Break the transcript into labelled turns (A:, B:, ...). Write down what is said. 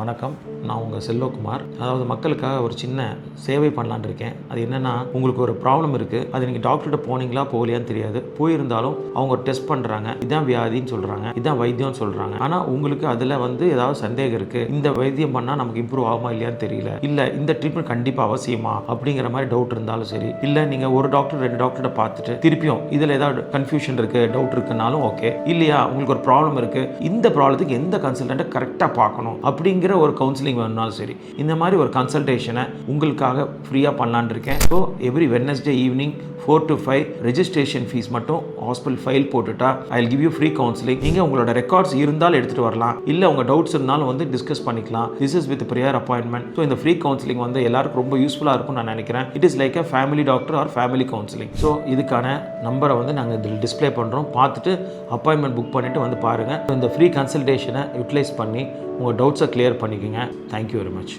A: வணக்கம், நான் உங்கள் செல்வகுமார். அதாவது மக்களுக்காக ஒரு சின்ன சேவை பண்ணலான்னு இருக்கேன். அது என்னென்னா, உங்களுக்கு ஒரு ப்ராப்ளம் இருக்குது, அது நீங்கள் டாக்டர்கிட்ட போனீங்களா போகலையான்னு தெரியாது. போயிருந்தாலும் அவங்க டெஸ்ட் பண்ணுறாங்க, இதான் வியாதின்னு சொல்கிறாங்க, இதான் வைத்தியம்னு சொல்கிறாங்க. ஆனால் உங்களுக்கு அதில் ஏதாவது சந்தேகம் இருக்குது, இந்த வைத்தியம் பண்ணால் நமக்கு இம்ப்ரூவ் ஆகுமா இல்லையான்னு தெரியல, இல்லை இந்த ட்ரீட்மெண்ட் கண்டிப்பாக அவசியமா அப்படிங்கிற மாதிரி டவுட் இருந்தாலும் சரி, இல்லை நீங்கள் ஒரு டாக்டர் 2 டாக்டர்கிட்ட பார்த்துட்டு திருப்பியும் இதில் ஏதாவது கன்ஃபியூஷன் இருக்குது, டவுட் இருக்குனாலும் ஓகே. இல்லையா உங்களுக்கு ஒரு ப்ராப்ளம் இருக்குது, இந்த ப்ராப்ளத்துக்கு எந்த கன்சல்டண்ட்டை கரெக்டாக பார்க்கணும் அப்படிங்கிற ஒரு கவுன்சிலிங் வேணும்னாலும் சரி, இந்த மாதிரி ஒரு கன்சல்டேஷனை உங்களுக்காக ஃப்ரீயாக பண்ணலான்னு இருக்கேன். So every Wednesday evening 4 to 5 registration fees மட்டும் ஹாஸ்பிட்டல் ஃபைல் போட்டுட்டா I will give you free counselling. நீங்கள் உங்களோட ரெக்கார்ட்ஸ் இருந்தாலும் எடுத்துகிட்டு வரலாம், இல்லை உங்கள் டவுட்ஸ் இருந்தாலும் டிஸ்கஸ் பண்ணிக்கலாம். This is with prior appointment. So இந்த ஃப்ரீ கவுன்சிலிங் எல்லாருக்கும் ரொம்ப யூஸ்ஃபுல்லாக இருக்கும்னு நான் நினைக்கிறேன். It is like a family doctor or family counselling. So இதுக்கான நம்பரை நாங்கள் இதில் டிஸ்பிளே பண்ணுறோம். பார்த்துட்டு அப்பாயின்மெண்ட் புக் பண்ணிவிட்டு பாருங்கள். இந்த ஃப்ரீ கன்சல்டேஷனை யூட்டிலைஸ் பண்ணி உங்கள் டவுட்ஸை கிளியர் பண்ணிக்கோங்க. Thank you very much.